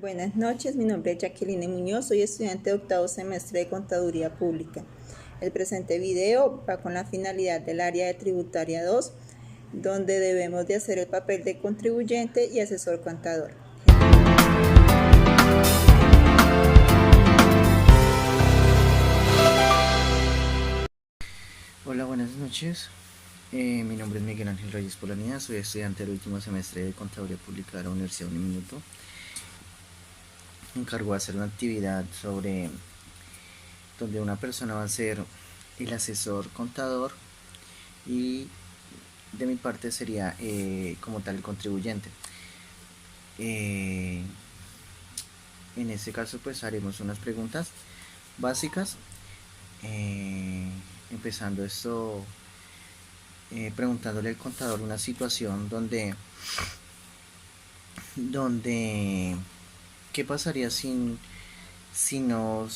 Buenas noches, mi nombre es Jacqueline Muñoz, soy estudiante de octavo semestre de Contaduría Pública. El presente video va con la finalidad del área de Tributaria 2, donde debemos de hacer el papel de contribuyente y asesor contador. Hola, buenas noches. Mi nombre es Miguel Ángel Reyes Polanía, soy estudiante del último semestre de Contaduría Pública de la Universidad Uniminuto. Me encargo de hacer una actividad sobre donde una persona va a ser el asesor contador y de mi parte sería como tal el contribuyente. En este caso pues haremos unas preguntas básicas, empezando esto preguntándole al contador una situación donde ¿qué pasaría si no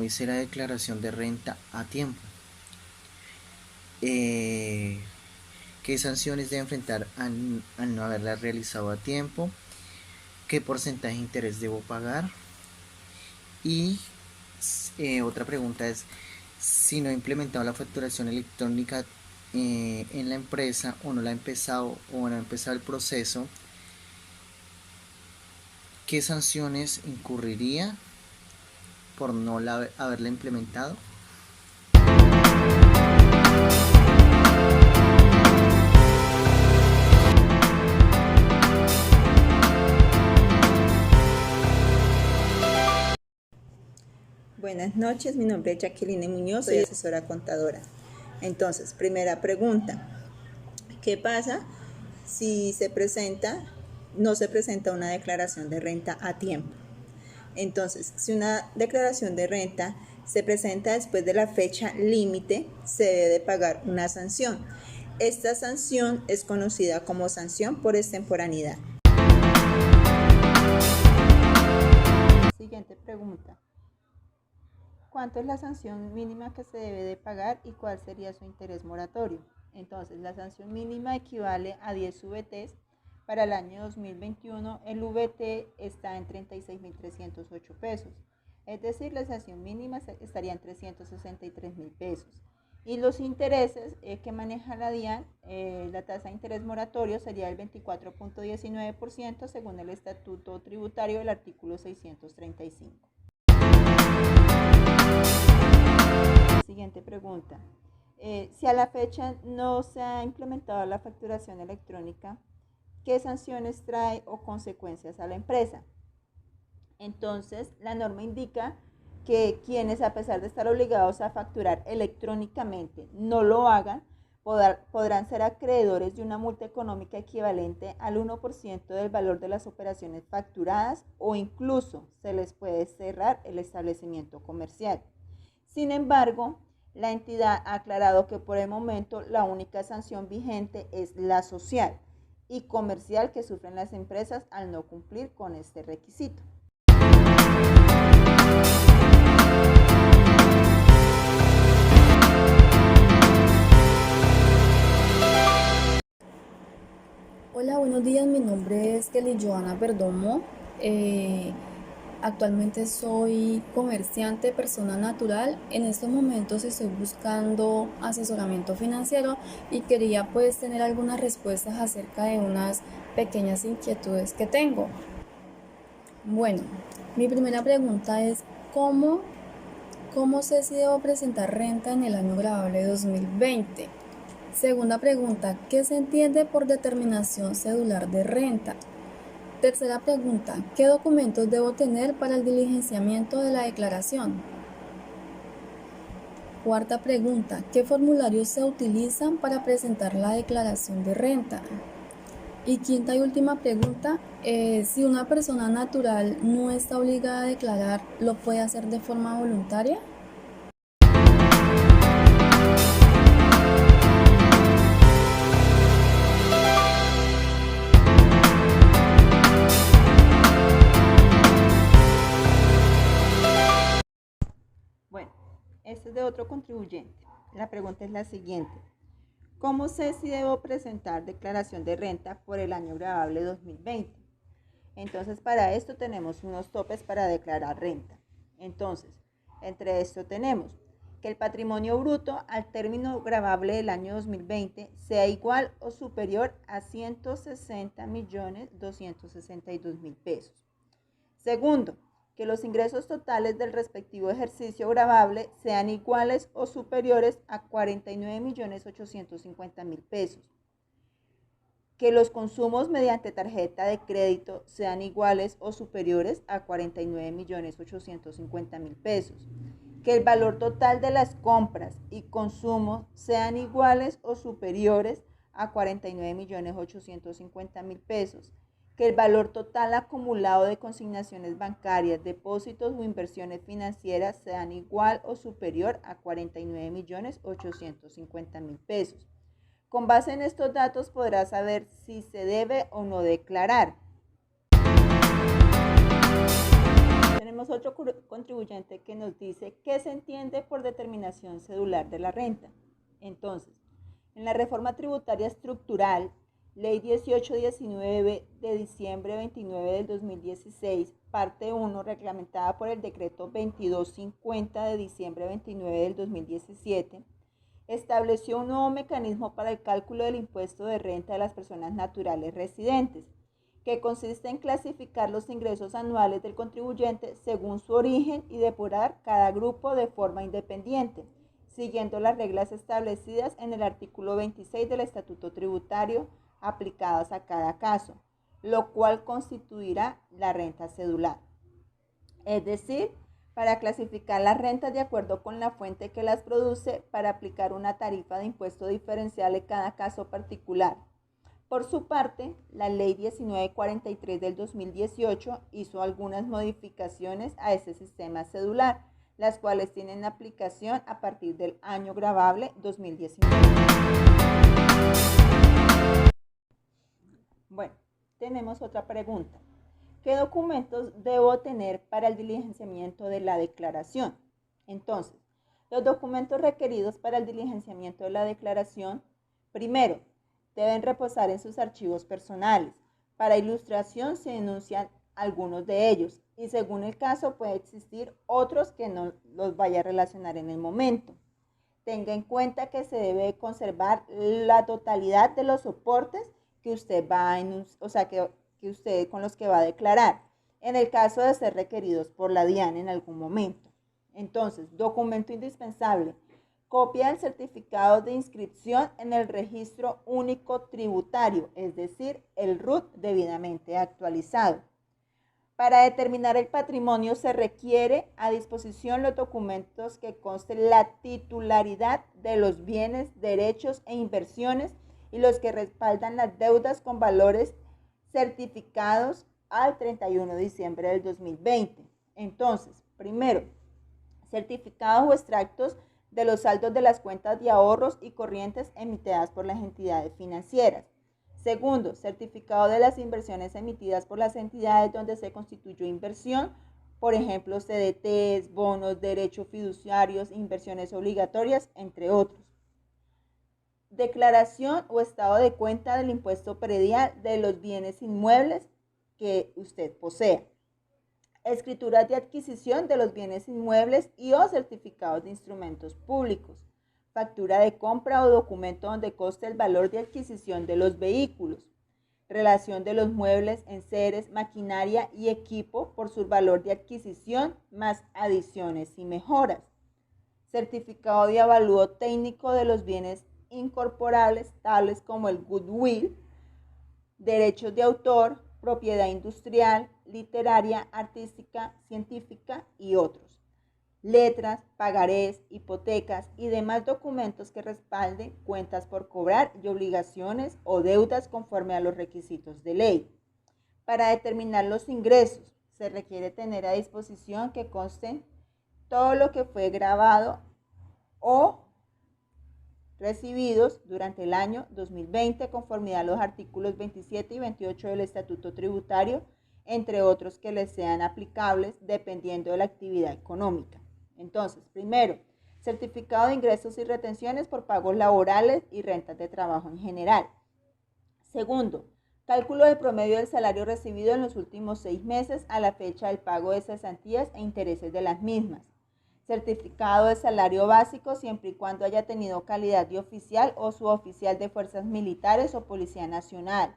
hice la declaración de renta a tiempo? ¿Qué sanciones debe enfrentar al no haberla realizado a tiempo? ¿Qué porcentaje de interés debo pagar? Y otra pregunta es, si no he implementado la facturación electrónica en la empresa o no la he empezado o no ha empezado el proceso, ¿qué sanciones incurriría por no haberla implementado? Buenas noches, mi nombre es Jacqueline Muñoz, soy asesora contadora. Entonces, primera pregunta, ¿qué pasa si no se presenta una declaración de renta a tiempo? Entonces, si una declaración de renta se presenta después de la fecha límite, se debe de pagar una sanción. Esta sanción es conocida como sanción por extemporaneidad. Siguiente pregunta. ¿Cuánto es la sanción mínima que se debe de pagar y cuál sería su interés moratorio? Entonces, la sanción mínima equivale a 10 VTs. Para el año 2021, el VT está en 36.308 pesos. Es decir, la sanción mínima estaría en 363.000 pesos. Y los intereses que maneja la DIAN, la tasa de interés moratorio sería el 24.19% según el estatuto tributario del artículo 635. Siguiente pregunta. Si a la fecha no se ha implementado la facturación electrónica, ¿qué sanciones trae o consecuencias a la empresa? Entonces, la norma indica que quienes, a pesar de estar obligados a facturar electrónicamente, no lo hagan, podrán ser acreedores de una multa económica equivalente al 1% del valor de las operaciones facturadas o incluso se les puede cerrar el establecimiento comercial. Sin embargo, la entidad ha aclarado que por el momento la única sanción vigente es la social y comercial que sufren las empresas al no cumplir con este requisito. Hola, buenos días, mi nombre es Kelly Joana Perdomo. Actualmente soy comerciante, persona natural. En estos momentos estoy buscando asesoramiento financiero y quería pues tener algunas respuestas acerca de unas pequeñas inquietudes que tengo. Bueno, mi primera pregunta es ¿cómo sé si debo presentar renta en el año grabable 2020? Segunda pregunta, ¿qué se entiende por determinación cedular de renta? Tercera pregunta, ¿qué documentos debo tener para el diligenciamiento de la declaración? Cuarta pregunta, ¿qué formularios se utilizan para presentar la declaración de renta? Y quinta y última pregunta, si una persona natural no está obligada a declarar, ¿lo puede hacer de forma voluntaria? Bueno, este es de otro contribuyente. La pregunta es la siguiente. ¿Cómo sé si debo presentar declaración de renta por el año grabable 2020? Entonces, para esto tenemos unos topes para declarar renta. Entonces, entre esto tenemos que el patrimonio bruto al término gravable del año 2020 sea igual o superior a 160.262.000 pesos. Segundo, que los ingresos totales del respectivo ejercicio gravable sean iguales o superiores a 49.850.000 pesos. Que los consumos mediante tarjeta de crédito sean iguales o superiores a 49.850.000 pesos. Que el valor total de las compras y consumos sean iguales o superiores a 49.850.000 pesos. Que el valor total acumulado de consignaciones bancarias, depósitos o inversiones financieras sean igual o superior a 49.850.000 pesos. Con base en estos datos podrás saber si se debe o no declarar. Tenemos otro contribuyente que nos dice qué se entiende por determinación cedular de la renta. Entonces, en la reforma tributaria estructural, Ley 1819 de diciembre 29 del 2016, parte 1, reglamentada por el decreto 2250 de diciembre 29 del 2017, estableció un nuevo mecanismo para el cálculo del impuesto de renta de las personas naturales residentes, que consiste en clasificar los ingresos anuales del contribuyente según su origen y depurar cada grupo de forma independiente, siguiendo las reglas establecidas en el artículo 26 del Estatuto Tributario aplicadas a cada caso, lo cual constituirá la renta cedular. Es decir, para clasificar las rentas de acuerdo con la fuente que las produce, para aplicar una tarifa de impuesto diferencial en cada caso particular. Por su parte, la Ley 1943 del 2018 hizo algunas modificaciones a ese sistema cedular, las cuales tienen aplicación a partir del año gravable 2019. Bueno, tenemos otra pregunta. ¿Qué documentos debo tener para el diligenciamiento de la declaración? Entonces, los documentos requeridos para el diligenciamiento de la declaración, primero, deben reposar en sus archivos personales. Para ilustración se enuncian algunos de ellos y según el caso puede existir otros que no los vaya a relacionar en el momento. Tenga en cuenta que se debe conservar la totalidad de los soportes que usted con los que va a declarar, en el caso de ser requeridos por la DIAN en algún momento. Entonces, documento indispensable: copia del certificado de inscripción en el Registro Único Tributario, es decir, el RUT debidamente actualizado. Para determinar el patrimonio se requiere a disposición los documentos que consten la titularidad de los bienes, derechos e inversiones y los que respaldan las deudas con valores certificados al 31 de diciembre del 2020. Entonces, primero, certificados o extractos de los saldos de las cuentas de ahorros y corrientes emitidas por las entidades financieras. Segundo, certificado de las inversiones emitidas por las entidades donde se constituyó inversión, por ejemplo, CDTs, bonos, derechos fiduciarios, inversiones obligatorias, entre otros. Declaración o estado de cuenta del impuesto predial de los bienes inmuebles que usted posea. Escrituras de adquisición de los bienes inmuebles y o certificados de instrumentos públicos. Factura de compra o documento donde conste el valor de adquisición de los vehículos. Relación de los muebles, enseres, maquinaria y equipo por su valor de adquisición más adiciones y mejoras. Certificado de avalúo técnico de los bienes incorporables, tales como el goodwill, derechos de autor, propiedad industrial, literaria, artística, científica y otros. Letras, pagarés, hipotecas y demás documentos que respalden cuentas por cobrar y obligaciones o deudas conforme a los requisitos de ley. Para determinar los ingresos, se requiere tener a disposición que consten todo lo que fue grabado o recibidos durante el año 2020 conforme a los artículos 27 y 28 del Estatuto Tributario, entre otros que les sean aplicables dependiendo de la actividad económica. Entonces, primero, certificado de ingresos y retenciones por pagos laborales y rentas de trabajo en general. Segundo, Cálculo del promedio del salario recibido en los últimos 6 meses a la fecha del pago de cesantías e intereses de las mismas. Certificado de salario básico siempre y cuando haya tenido calidad de oficial o suboficial de fuerzas militares o Policía Nacional.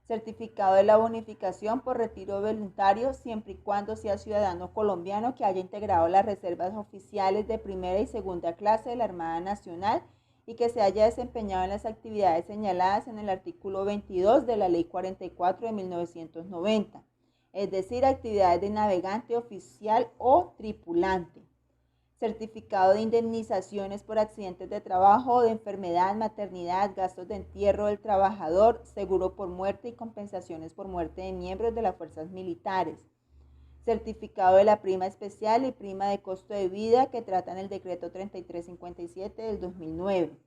Certificado de la bonificación por retiro voluntario siempre y cuando sea ciudadano colombiano que haya integrado las reservas oficiales de primera y segunda clase de la Armada Nacional y que se haya desempeñado en las actividades señaladas en el artículo 22 de la Ley 44 de 1990, es decir, actividades de navegante oficial o tripulante. Certificado de indemnizaciones por accidentes de trabajo, de enfermedad, maternidad, gastos de entierro del trabajador, seguro por muerte y compensaciones por muerte de miembros de las fuerzas militares. Certificado de la prima especial y prima de costo de vida que tratan el decreto 3357 del 2009.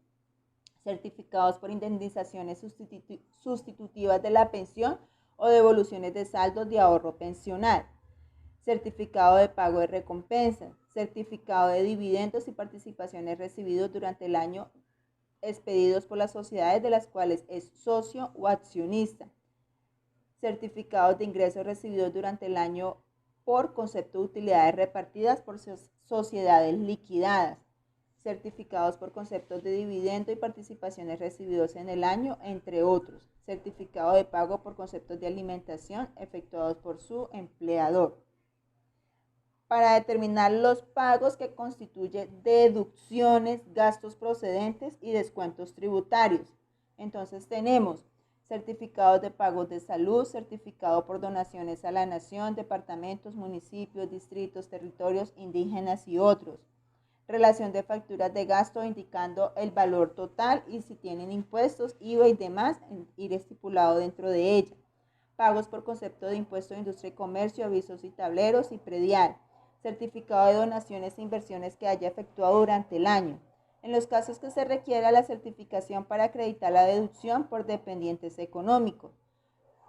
Certificados por indemnizaciones sustitutivas de la pensión o devoluciones de saldos de ahorro pensional. Certificado de pago de recompensas, certificado de dividendos y participaciones recibidos durante el año expedidos por las sociedades de las cuales es socio o accionista, certificados de ingresos recibidos durante el año por concepto de utilidades repartidas por sociedades liquidadas, certificados por conceptos de dividendo y participaciones recibidos en el año, entre otros, certificado de pago por conceptos de alimentación efectuados por su empleador. Para determinar los pagos que constituyen deducciones, gastos procedentes y descuentos tributarios. Entonces tenemos certificados de pagos de salud, certificado por donaciones a la nación, departamentos, municipios, distritos, territorios indígenas y otros. Relación de facturas de gasto indicando el valor total y si tienen impuestos, IVA y demás, ir estipulado dentro de ella. Pagos por concepto de impuesto de industria y comercio, avisos y tableros y predial. Certificado de donaciones e inversiones que haya efectuado durante el año. En los casos que se requiera la certificación para acreditar la deducción por dependientes económicos.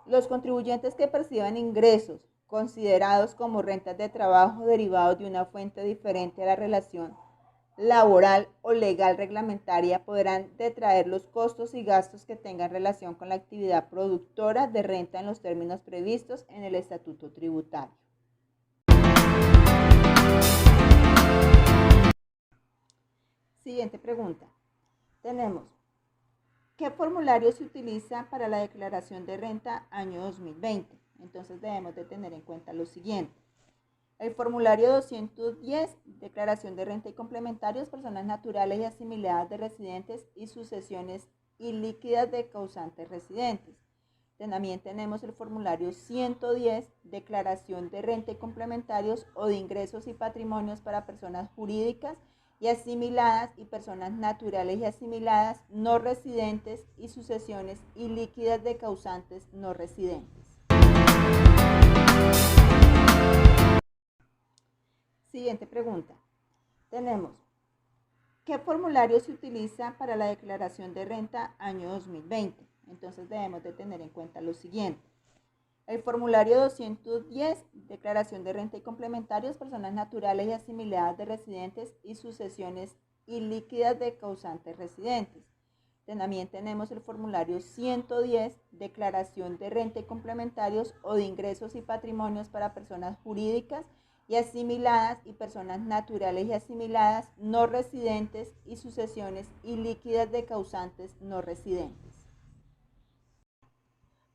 Los contribuyentes que perciban ingresos considerados como rentas de trabajo derivados de una fuente diferente a la relación laboral o legal reglamentaria podrán detraer los costos y gastos que tengan relación con la actividad productora de renta en los términos previstos en el Estatuto Tributario. Siguiente pregunta. Tenemos, ¿qué formulario se utiliza para la declaración de renta año 2020? Entonces debemos de tener en cuenta lo siguiente. El formulario 210, declaración de renta y complementarios, personas naturales y asimiladas de residentes y sucesiones ilíquidas de causantes residentes. También tenemos el formulario 110, declaración de renta y complementarios o de ingresos y patrimonios para personas jurídicas y asimiladas y personas naturales y asimiladas no residentes y sucesiones ilíquidas de causantes no residentes. Siguiente pregunta. Tenemos, ¿qué formulario se utiliza para la declaración de renta año 2020? Entonces debemos de tener en cuenta lo siguiente. El formulario 210, declaración de renta y complementarios, personas naturales y asimiladas de residentes y sucesiones ilíquidas de causantes residentes. También tenemos el formulario 110, declaración de renta y complementarios o de ingresos y patrimonios para personas jurídicas y asimiladas y personas naturales y asimiladas no residentes y sucesiones ilíquidas de causantes no residentes.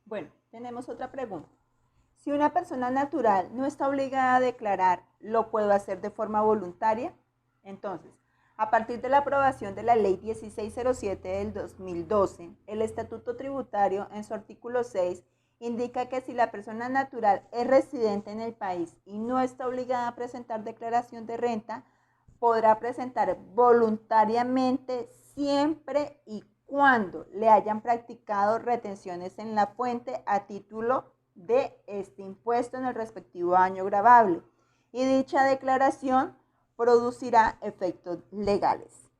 Bueno, tenemos otra pregunta. Si una persona natural no está obligada a declarar, ¿lo puedo hacer de forma voluntaria? Entonces, a partir de la aprobación de la Ley 1607 del 2012, el Estatuto Tributario, en su artículo 6, indica que si la persona natural es residente en el país y no está obligada a presentar declaración de renta, podrá presentar voluntariamente siempre y cuando le hayan practicado retenciones en la fuente a título de este impuesto en el respectivo año gravable, y dicha declaración producirá efectos legales.